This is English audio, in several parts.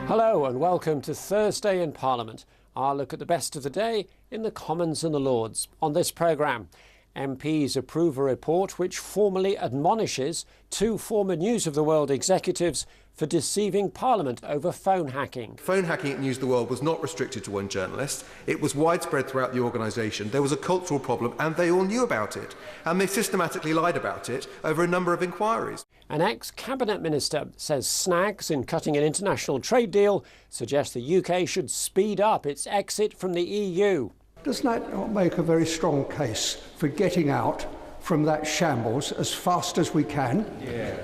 Hello and welcome to Thursday in Parliament. Our look at the best of the day in the Commons and the Lords. On this programme, MPs approve a report which formally admonishes two former News of the World executives for deceiving Parliament over phone hacking. Phone hacking at News of the World was not restricted to one journalist. It was widespread throughout the organisation. There was a cultural problem and they all knew about it. And they systematically lied about it over a number of inquiries. An ex-cabinet minister says snags in cutting an international trade deal suggest the UK should speed up its exit from the EU. Does that not make a very strong case for getting out from that shambles as fast as we can? Yeah.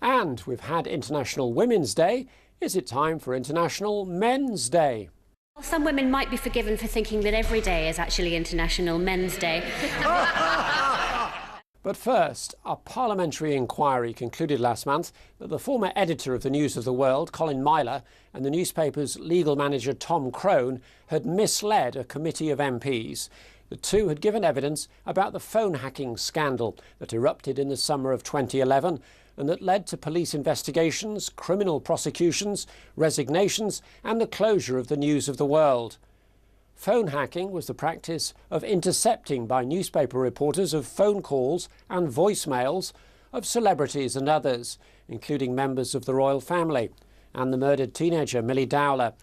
And we've had International Women's Day. Is it time for International Men's Day? Some women might be forgiven for thinking that every day is actually International Men's Day. But first, a parliamentary inquiry concluded last month that the former editor of the News of the World, Colin Myler, and the newspaper's legal manager, Tom Crone, had misled a committee of MPs. The two had given evidence about the phone hacking scandal that erupted in the summer of 2011 and that led to police investigations, criminal prosecutions, resignations and the closure of the News of the World. Phone hacking was the practice of intercepting by newspaper reporters of phone calls and voicemails of celebrities and others, including members of the royal family and the murdered teenager Millie Dowler.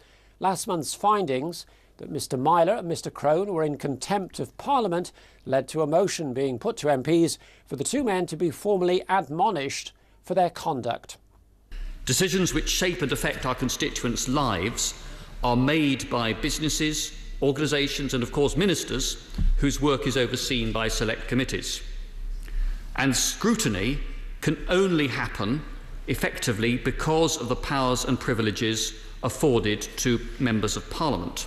Last month's findings that Mr Myler and Mr Crone were in contempt of Parliament led to a motion being put to MPs for the two men to be formally admonished for their conduct. Decisions which shape and affect our constituents' lives are made by businesses, organisations and of course ministers whose work is overseen by select committees. And scrutiny can only happen effectively because of the powers and privileges afforded to members of Parliament.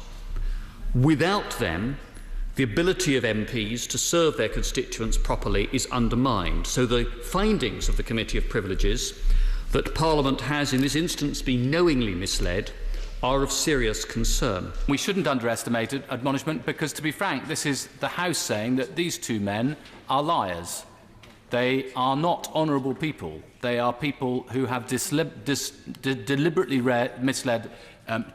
Without them, the ability of MPs to serve their constituents properly is undermined. So the findings of the Committee of Privileges that Parliament has in this instance been knowingly misled are of serious concern. We shouldn't underestimate admonishment because, to be frank, this is the House saying that these two men are liars. They are not honourable people. They are people who have deliberately misled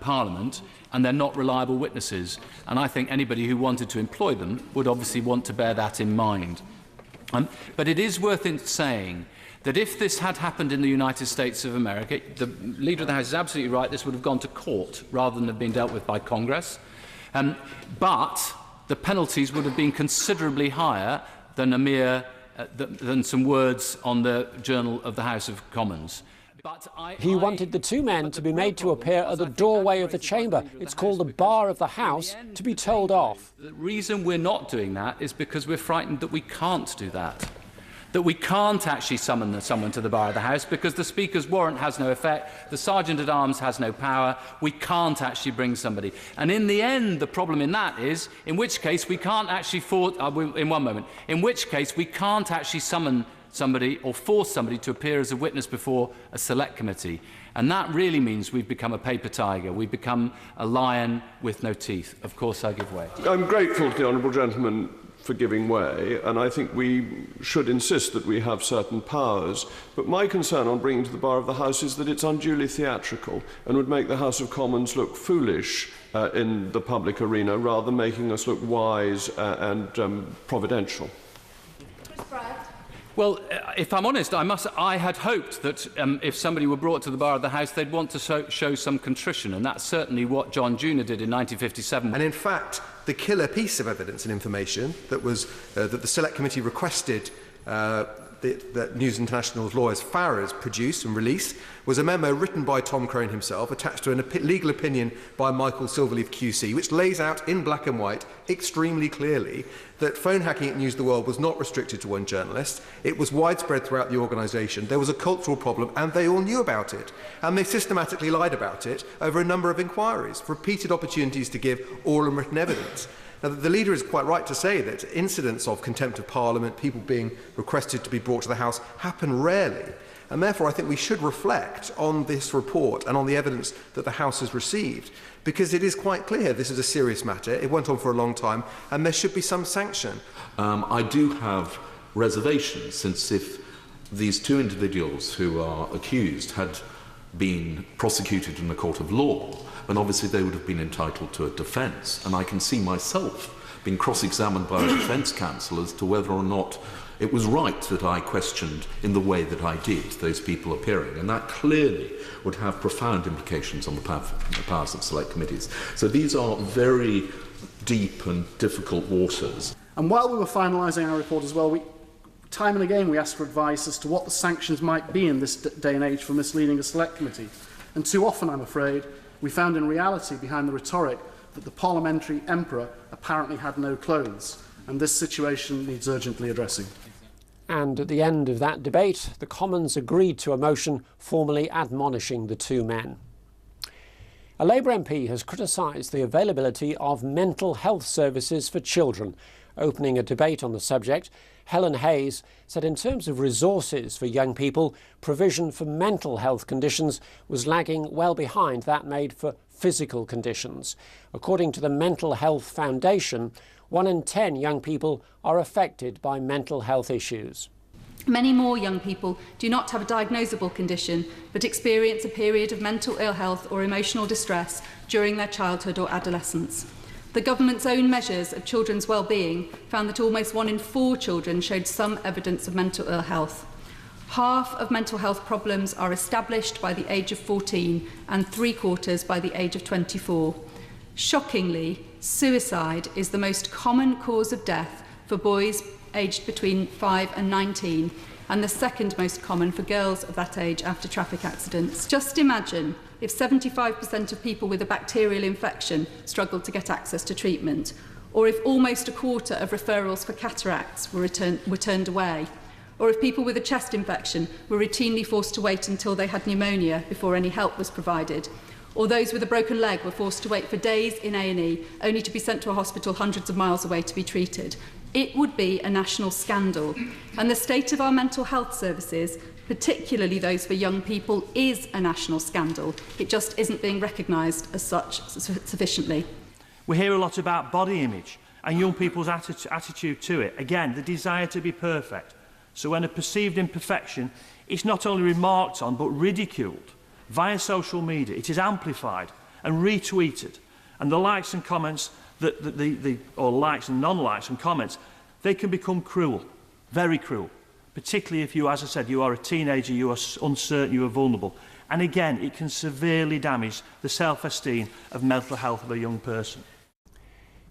Parliament, and they're not reliable witnesses. And I think anybody who wanted to employ them would obviously want to bear that in mind. But it is worth saying that if this had happened in the United States of America, the Leader of the House is absolutely right, this would have gone to court rather than have been dealt with by Congress. But the penalties would have been considerably higher than than some words on the Journal of the House of Commons. He wanted the two men to be made to appear at the doorway of the chamber. It's called the bar of the House, to be told off. The reason we're not doing that is because we're frightened that we can't do that. That we can't actually summon someone to the bar of the House because the Speaker's warrant has no effect, the Sergeant-at-Arms has no power, we can't actually bring somebody. And in the end, the problem in that is, in which case we can't actually we can't actually summon somebody or force somebody to appear as a witness before a select committee. And that really means we've become a paper tiger. We've become a lion with no teeth. Of course, I give way. I'm grateful to the honourable gentleman for giving way, and I think we should insist that we have certain powers. But my concern on bringing to the bar of the House is that it's unduly theatrical and would make the House of Commons look foolish in the public arena rather than making us look wise and providential. Well, if I'm honest, I had hoped that if somebody were brought to the bar of the House, they'd want to show some contrition, and that's certainly what John Junior did in 1957. And in fact, the killer piece of evidence and information that was that the Select Committee requested that News International's lawyers Farrers produce and release was a memo written by Tom Crone himself, attached to a legal opinion by Michael Silverleaf QC, which lays out in black and white extremely clearly that phone hacking at News of the World was not restricted to one journalist. It was widespread throughout the organisation. There was a cultural problem and they all knew about it. And they systematically lied about it over a number of inquiries, repeated opportunities to give oral and written evidence. Now, the leader is quite right to say that incidents of contempt of Parliament, people being requested to be brought to the House, happen rarely. And therefore, I think we should reflect on this report and on the evidence that the House has received, because it is quite clear this is a serious matter. It went on for a long time, and there should be some sanction. I do have reservations, since if these two individuals who are accused had been prosecuted in a court of law, then obviously they would have been entitled to a defence. And I can see myself being cross-examined by a defence counsel as to whether or not it was right that I questioned in the way that I did those people appearing. And that clearly would have profound implications on the powers of select committees. So these are very deep and difficult waters. And while we were finalising our report as well, time and again we asked for advice as to what the sanctions might be in this day and age for misleading a select committee. And too often, I'm afraid, we found in reality behind the rhetoric that the parliamentary emperor apparently had no clothes. And this situation needs urgently addressing. And at the end of that debate, the Commons agreed to a motion formally admonishing the two men. A Labour MP has criticised the availability of mental health services for children. Opening a debate on the subject, Helen Hayes said in terms of resources for young people, provision for mental health conditions was lagging well behind that made for physical conditions. According to the Mental Health Foundation, 1 in 10 young people are affected by mental health issues. Many more young people do not have a diagnosable condition, but experience a period of mental ill health or emotional distress during their childhood or adolescence. The government's own measures of children's well-being found that almost 1 in 4 children showed some evidence of mental ill health. Half of mental health problems are established by the age of 14 and 3/4 by the age of 24. Shockingly, suicide is the most common cause of death for boys aged between 5 and 19, and the second most common for girls of that age after traffic accidents. Just imagine if 75% of people with a bacterial infection struggled to get access to treatment, or if almost a quarter of referrals for cataracts were turned away, or if people with a chest infection were routinely forced to wait until they had pneumonia before any help was provided, or those with a broken leg were forced to wait for days in A&E only to be sent to a hospital hundreds of miles away to be treated. It would be a national scandal. And the state of our mental health services, particularly those for young people, is a national scandal. It just isn't being recognised as such sufficiently. We hear a lot about body image and young people's attitude to it. Again, the desire to be perfect. So when a perceived imperfection is not only remarked on but ridiculed via social media, it is amplified and retweeted. And the likes and comments, or likes and non-likes and comments, they can become cruel, very cruel. Particularly if you, as I said, you are a teenager, you are uncertain, you are vulnerable. And again, it can severely damage the self-esteem of mental health of a young person.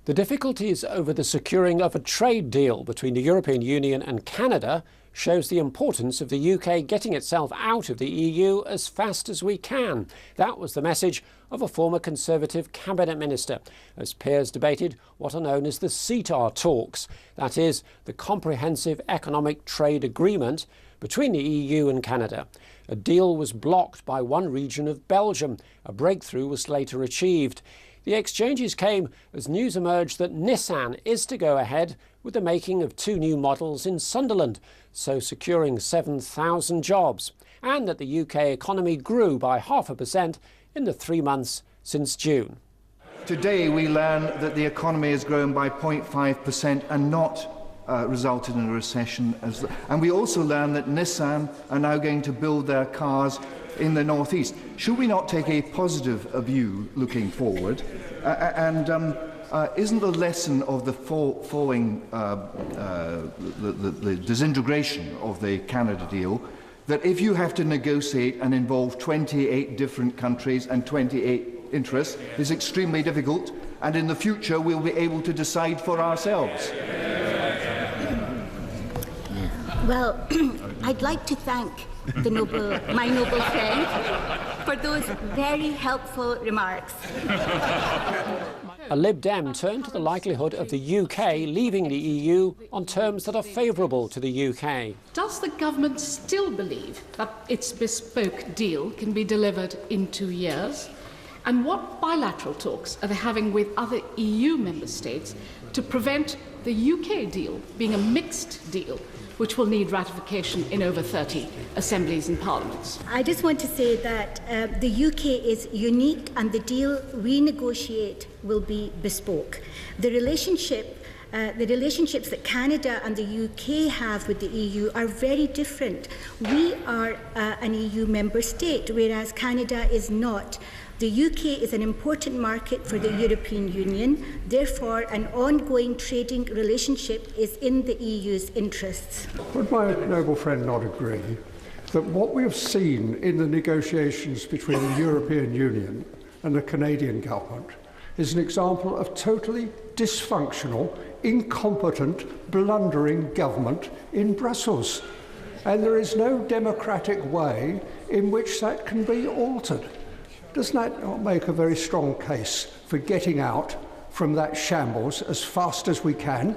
The difficulties over the securing of a trade deal between the European Union and Canada shows the importance of the UK getting itself out of the EU as fast as we can. That was the message of a former Conservative Cabinet Minister as peers debated what are known as the CETA talks, that is, the Comprehensive Economic Trade Agreement between the EU and Canada. A deal was blocked by one region of Belgium. A breakthrough was later achieved. The exchanges came as news emerged that Nissan is to go ahead with the making of 2 new models in Sunderland, so securing 7,000 jobs, and that the UK economy grew by 0.5% in the 3 months since June. Today we learn that the economy has grown by 0.5% and not resulted in a recession. And we also learn that Nissan are now going to build their cars in the northeast. Should we not take a positive view looking forward? Isn't the lesson of the the disintegration of the Canada deal that if you have to negotiate and involve 28 different countries and 28 interests, it's extremely difficult, and in the future we'll be able to decide for ourselves? Well, I'd like to thank my noble friend for those very helpful remarks. A Lib Dem turned to the likelihood of the UK leaving the EU on terms that are favourable to the UK. Does the government still believe that its bespoke deal can be delivered in 2 years? And what bilateral talks are they having with other EU member states to prevent the UK deal being a mixed deal, which will need ratification in over 30 assemblies and parliaments? I just want to say that the UK is unique and the deal we negotiate will be bespoke. The relationship The relationships that Canada and the UK have with the EU are very different. We are an EU member state, whereas Canada is not. The UK is an important market for the European Union. Therefore, an ongoing trading relationship is in the EU's interests. Would my noble friend not agree that what we have seen in the negotiations between the European Union and the Canadian government is an example of totally dysfunctional, incompetent, blundering government in Brussels? And there is no democratic way in which that can be altered. Doesn't that not make a very strong case for getting out from that shambles as fast as we can?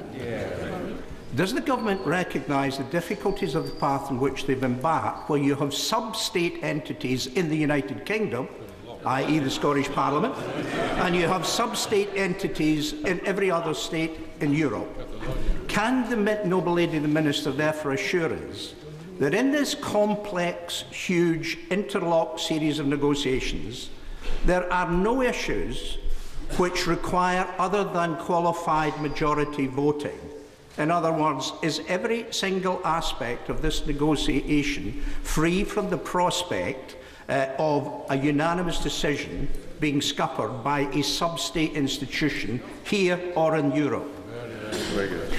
Does the government recognise the difficulties of the path in which they've embarked, where you have sub-state entities in the United Kingdom, i.e. the Scottish Parliament, and you have sub-state entities in every other state in Europe? Can the noble lady the Minister therefore assure us that in this complex, huge, interlocked series of negotiations, there are no issues which require other than qualified majority voting? In other words, is every single aspect of this negotiation free from the prospect of a unanimous decision being scuppered by a sub-state institution here or in Europe? Very good.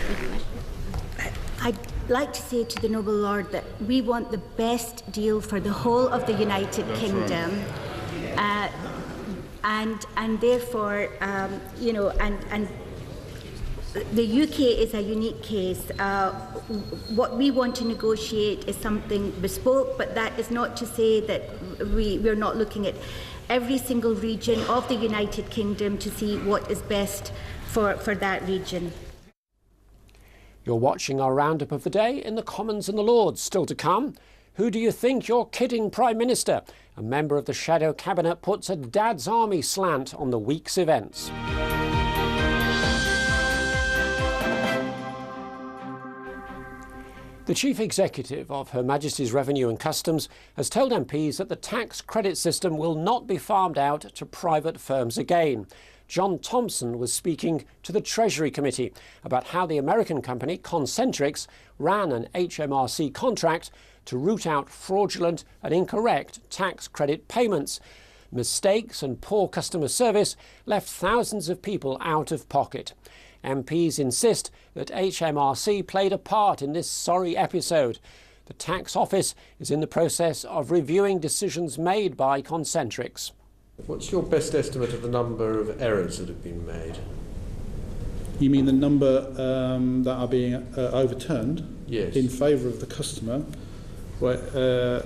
I'd like to say to the noble lord that we want the best deal for the whole of the United Kingdom, and therefore, you know, and the UK is a unique case. What we want to negotiate is something bespoke, but that is not to say that we're not looking at every single region of the United Kingdom to see what is best for that region. You're watching our roundup of the day in the Commons and the Lords. Still to come, who do you think you're kidding, Prime Minister? A member of the Shadow Cabinet puts a Dad's Army slant on the week's events. The Chief Executive of Her Majesty's Revenue and Customs has told MPs that the tax credit system will not be farmed out to private firms again. John Thompson was speaking to the Treasury Committee about how the American company Concentrix ran an HMRC contract to root out fraudulent and incorrect tax credit payments. Mistakes and poor customer service left thousands of people out of pocket. MPs insist that HMRC played a part in this sorry episode. The Tax Office is in the process of reviewing decisions made by Concentrix. What's your best estimate of the number of errors that have been made? You mean the number that are being overturned? Yes. In favour of the customer? Well,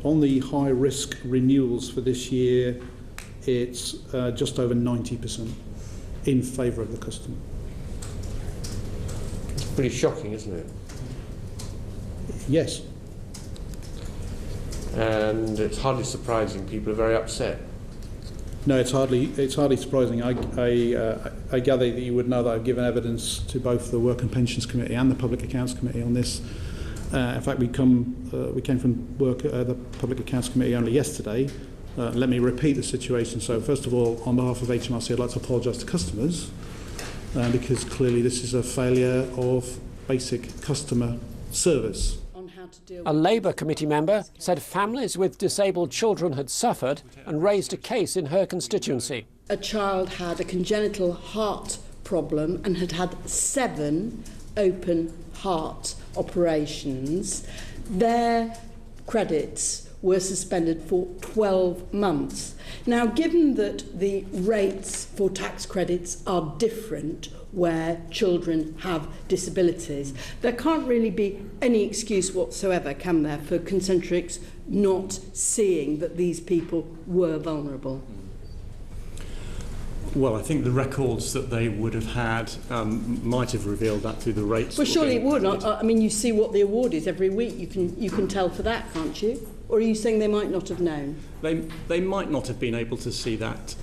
on the high-risk renewals for this year, it's just over 90% in favour of the customer. It's pretty shocking, isn't it? Yes. And it's hardly surprising people are very upset. No, it's hardly surprising. I gather that you would know that I've given evidence to both the Work and Pensions Committee and the Public Accounts Committee on this. In fact, we came from the Public Accounts Committee only yesterday. Let me repeat the situation. So, first of all, on behalf of HMRC, I'd like to apologise to customers because clearly this is a failure of basic customer service. A Labour committee member said families with disabled children had suffered and raised a case in her constituency. A child had a congenital heart problem and had had 7 open heart operations. Their credits were suspended for 12 months. Now, given that the rates for tax credits are different where children have disabilities, there can't really be any excuse whatsoever, can there, for Concentrix not seeing that these people were vulnerable? Well, I think the records that they would have had might have revealed that through the rates. Well, surely it would. I mean, you see what the award is every week. You can tell for that, can't you? Or are you saying they might not have known? They might not have been able to see that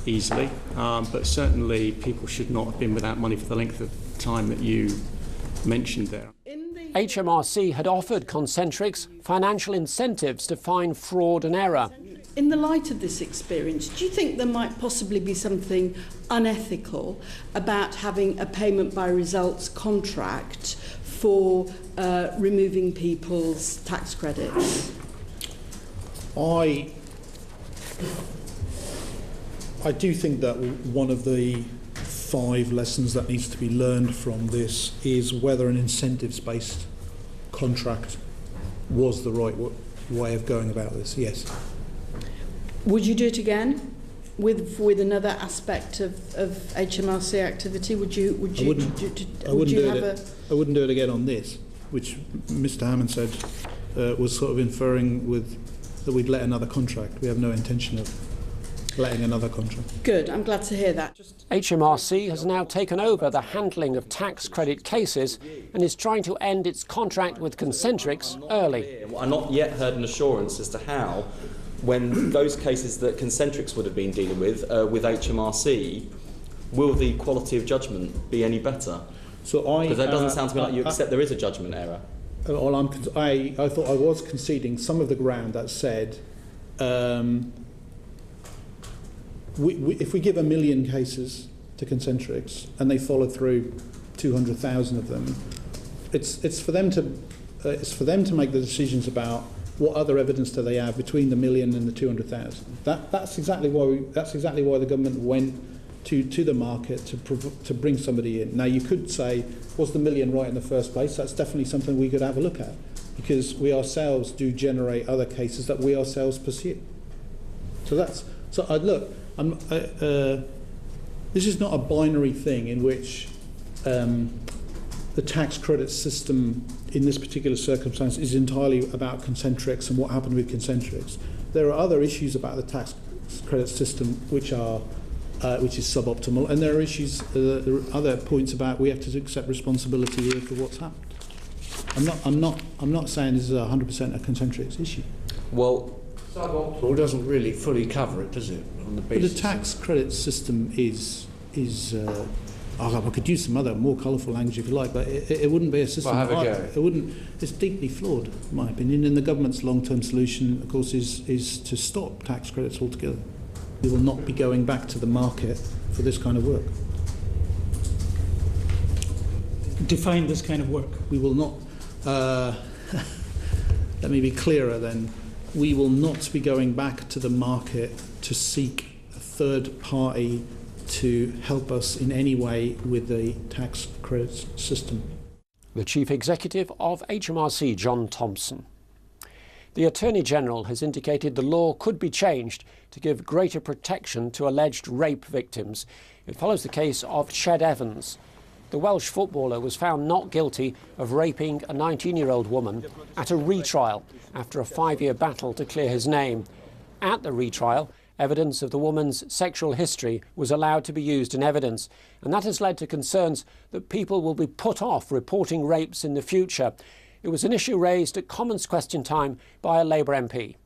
easily, but certainly people should not have been without money for the length of time that you mentioned there. HMRC had offered Concentrix financial incentives to find fraud and error. In the light of this experience, do you think there might possibly be something unethical about having a payment by results contract for removing people's tax credits? I do think that one of the 5 lessons that needs to be learned from this is whether an incentives-based contract was the right way of going about this. Yes. Would you do it again with another aspect of HMRC activity? I wouldn't do it again on this, which Mr. Hammond said was sort of inferring that we'd let another contract. We have no intention of letting another contract. Good, I'm glad to hear that. HMRC has now taken over the handling of tax credit cases and is trying to end its contract with Concentrix early. I've not yet heard an assurance as to how, when those cases that Concentrix would have been dealing with HMRC, will the quality of judgment be any better? Because that doesn't sound to me like you accept there is a judgment error. I thought I was conceding some of the ground that said if we give 1 million cases to Concentrix and they follow through 200,000 of them, it's for them to make the decisions about what other evidence do they have between the 1 million and the 200,000. That's exactly why the government went to the market to bring somebody in. Now you could say, was the 1 million right in the first place? That's definitely something we could have a look at, because we ourselves do generate other cases that we ourselves pursue. This is not a binary thing in which the tax credit system in this particular circumstance is entirely about Concentrix and what happened with Concentrix. There are other issues about the tax credit system which is suboptimal, and there are issues, other points about we have to accept responsibility here for what's happened. I'm not saying this is 100% a Concentrix issue. Well, suboptimal doesn't really fully cover it, does it? On the basis but the tax credit system is I could use some other more colourful language if you like, but it wouldn't be a system. Well, have a go. It's deeply flawed, in my opinion. And the government's long-term solution, of course, is to stop tax credits altogether. We will not be going back to the market for this kind of work. Define this kind of work. We will not. Let me be clearer then. We will not be going back to the market to seek a third party to help us in any way with the tax credits system. The Chief Executive of HMRC, John Thompson. The Attorney General has indicated the law could be changed to give greater protection to alleged rape victims. It follows the case of Ched Evans. The Welsh footballer was found not guilty of raping a 19-year-old woman at a retrial after a 5-year battle to clear his name. At the retrial, evidence of the woman's sexual history was allowed to be used in evidence, and that has led to concerns that people will be put off reporting rapes in the future. It was an issue raised at Commons Question Time by a Labour MP.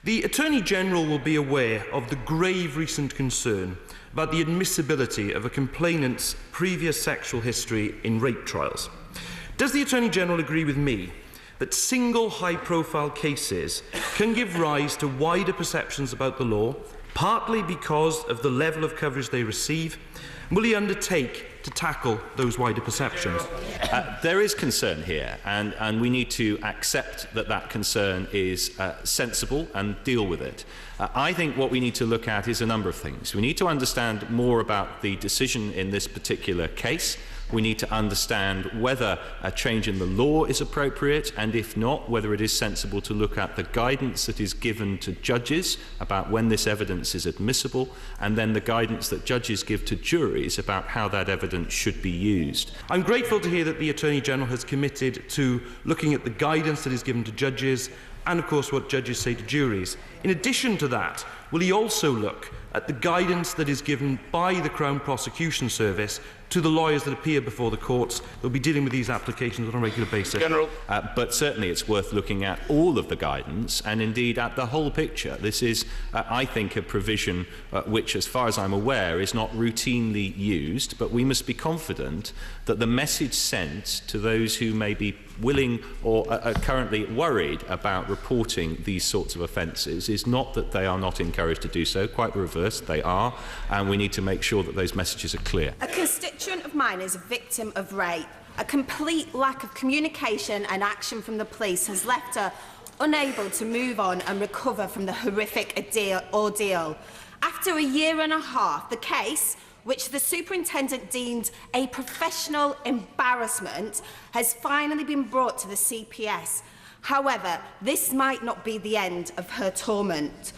The Attorney-General will be aware of the grave recent concern about the admissibility of a complainant's previous sexual history in rape trials. Does the Attorney-General agree with me that single high-profile cases can give rise to wider perceptions about the law, partly because of the level of coverage they receive? Will he undertake to tackle those wider perceptions? There is concern here, and we need to accept that that concern is sensible and deal with it. I think what we need to look at is a number of things. We need to understand more about the decision in this particular case. We need to understand whether a change in the law is appropriate, and if not, whether it is sensible to look at the guidance that is given to judges about when this evidence is admissible, and then the guidance that judges give to juries about how that evidence should be used. I'm grateful to hear that the Attorney-General has committed to looking at the guidance that is given to judges and, of course, what judges say to juries. In addition to that, will he also look at the guidance that is given by the Crown Prosecution Service to the lawyers that appear before the courts that will be dealing with these applications on a regular basis. But certainly it's worth looking at all of the guidance and indeed at the whole picture. This is, I think, a provision which, as far as I'm aware, is not routinely used, but we must be confident that the message sent to those who may be willing or are currently worried about reporting these sorts of offences is not that they are not encouraged to do so, quite the reverse, they are, and we need to make sure that those messages are clear. A constituent of mine is a victim of rape. A complete lack of communication and action from the police has left her unable to move on and recover from the horrific ordeal. After a year and a half, the case, which the superintendent deemed a professional embarrassment, has finally been brought to the CPS. However, this might not be the end of her torment.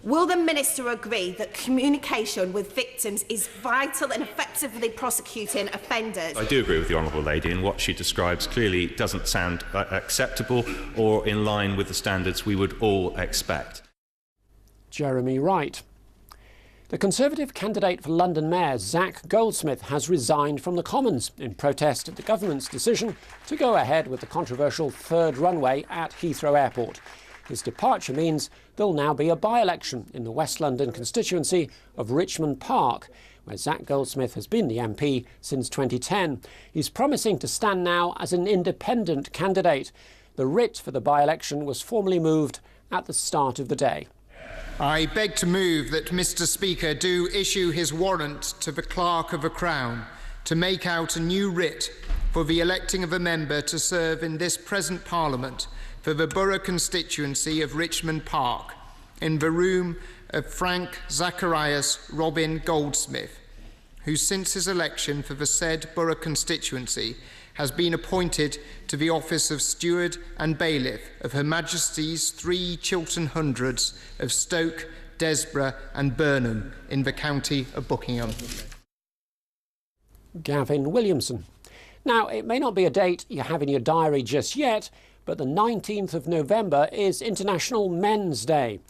Will the Minister agree that communication with victims is vital in effectively prosecuting offenders? I do agree with the Honourable Lady, and what she describes clearly doesn't sound acceptable or in line with the standards we would all expect. Jeremy Wright. The Conservative candidate for London Mayor, Zac Goldsmith, has resigned from the Commons in protest at the government's decision to go ahead with the controversial third runway at Heathrow Airport. His departure means there'll now be a by-election in the West London constituency of Richmond Park, where Zac Goldsmith has been the MP since 2010. He's promising to stand now as an independent candidate. The writ for the by-election was formally moved at the start of the day. I beg to move that Mr. Speaker do issue his warrant to the Clerk of the Crown to make out a new writ for the electing of a member to serve in this present Parliament for the borough constituency of Richmond Park in the room of Frank Zacharias Robin Goldsmith, who since his election for the said borough constituency has been appointed to the office of Steward and Bailiff of Her Majesty's 3 Chiltern Hundreds of Stoke, Desborough and Burnham in the county of Buckingham. Gavin Williamson. Now, it may not be a date you have in your diary just yet, but the 19th of November is International Men's Day.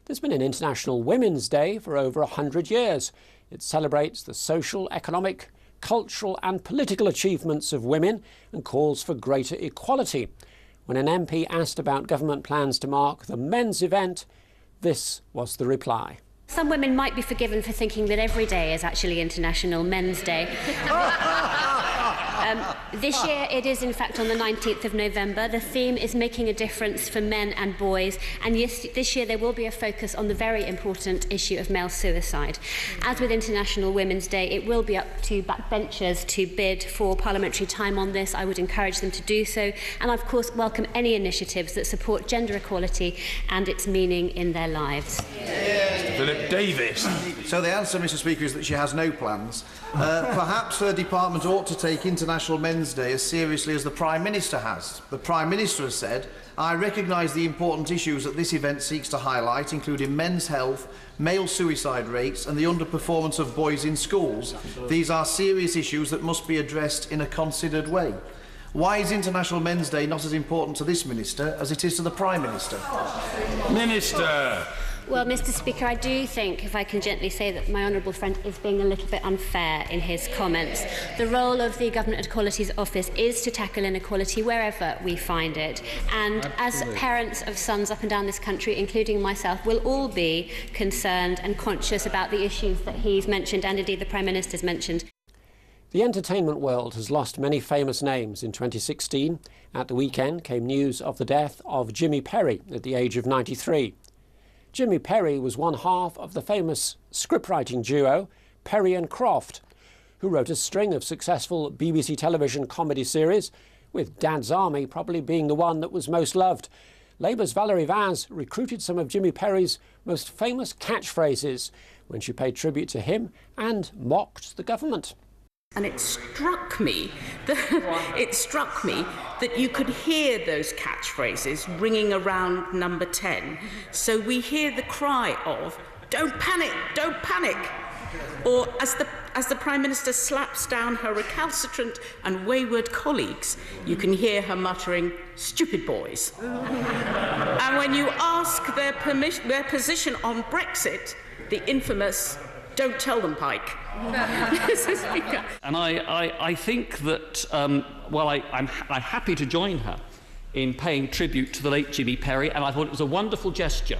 There's been an International Women's Day for over 100 years. It celebrates the social, economic, cultural and political achievements of women and calls for greater equality. When an MP asked about government plans to mark the men's event, this was the reply. Some women might be forgiven for thinking that every day is actually International Men's Day. This year it is in fact on the 19th of November. The theme is making a difference for men and boys, and yes, this year there will be a focus on the very important issue of male suicide. As with International Women's Day, it will be up to backbenchers to bid for parliamentary time on this. I would encourage them to do so, and I of course welcome any initiatives that support gender equality and its meaning in their lives. Mr. Philip Davis. So the answer, Mr. Speaker, is that she has no plans. Perhaps her department ought to take International Men's Day as seriously as the Prime Minister has. The Prime Minister has said, "I recognise the important issues that this event seeks to highlight, including men's health, male suicide rates and the underperformance of boys in schools. These are serious issues that must be addressed in a considered way." Why is International Men's Day not as important to this Minister as it is to the Prime Minister? Minister! Well, Mr. Speaker, I do think, if I can gently say, that my honourable friend is being a little bit unfair in his comments. The role of the Government Equalities Office is to tackle inequality wherever we find it. And as parents of sons up and down this country, including myself, will all be concerned and conscious about the issues that he's mentioned and indeed the Prime Minister's mentioned. The entertainment world has lost many famous names in 2016. At the weekend came news of the death of Jimmy Perry at the age of 93. Jimmy Perry was one half of the famous scriptwriting duo Perry and Croft, who wrote a string of successful BBC television comedy series, with Dad's Army probably being the one that was most loved. Labour's Valerie Vaz recruited some of Jimmy Perry's most famous catchphrases when she paid tribute to him and mocked the government. And it struck me that you could hear those catchphrases ringing around number 10. So we hear the cry of, "Don't panic, don't panic." Or as the Prime Minister slaps down her recalcitrant and wayward colleagues, you can hear her muttering, "Stupid boys." And when you ask their position on Brexit, the infamous, "Don't tell them, Pike." Mr. Speaker. And I think that, well, I'm happy to join her in paying tribute to the late Jimmy Perry, and I thought it was a wonderful gesture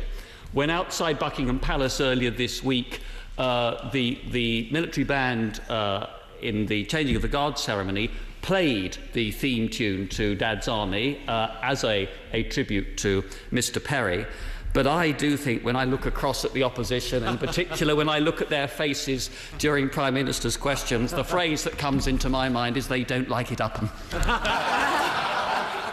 when outside Buckingham Palace earlier this week, the military band in the changing of the guard ceremony played the theme tune to Dad's Army as a tribute to Mr. Perry. But I do think when I look across at the opposition, and in particular when I look at their faces during Prime Minister's questions, the phrase that comes into my mind is they don't like it up 'em.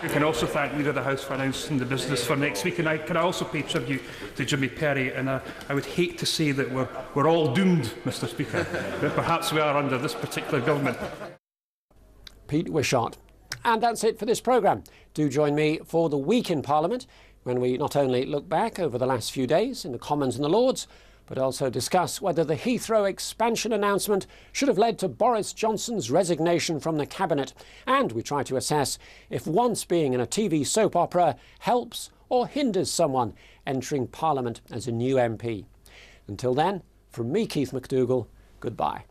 We can also thank Leader of the House for announcing the business for next week. And can I also pay tribute to Jimmy Perry? And I would hate to say that we're all doomed, Mr. Speaker, but perhaps we are under this particular government. Pete Wishart. And that's it for this programme. Do join me for the Week in Parliament, when we not only look back over the last few days in the Commons and the Lords, but also discuss whether the Heathrow expansion announcement should have led to Boris Johnson's resignation from the Cabinet. And we try to assess if once being in a TV soap opera helps or hinders someone entering Parliament as a new MP. Until then, from me, Keith McDougall, goodbye.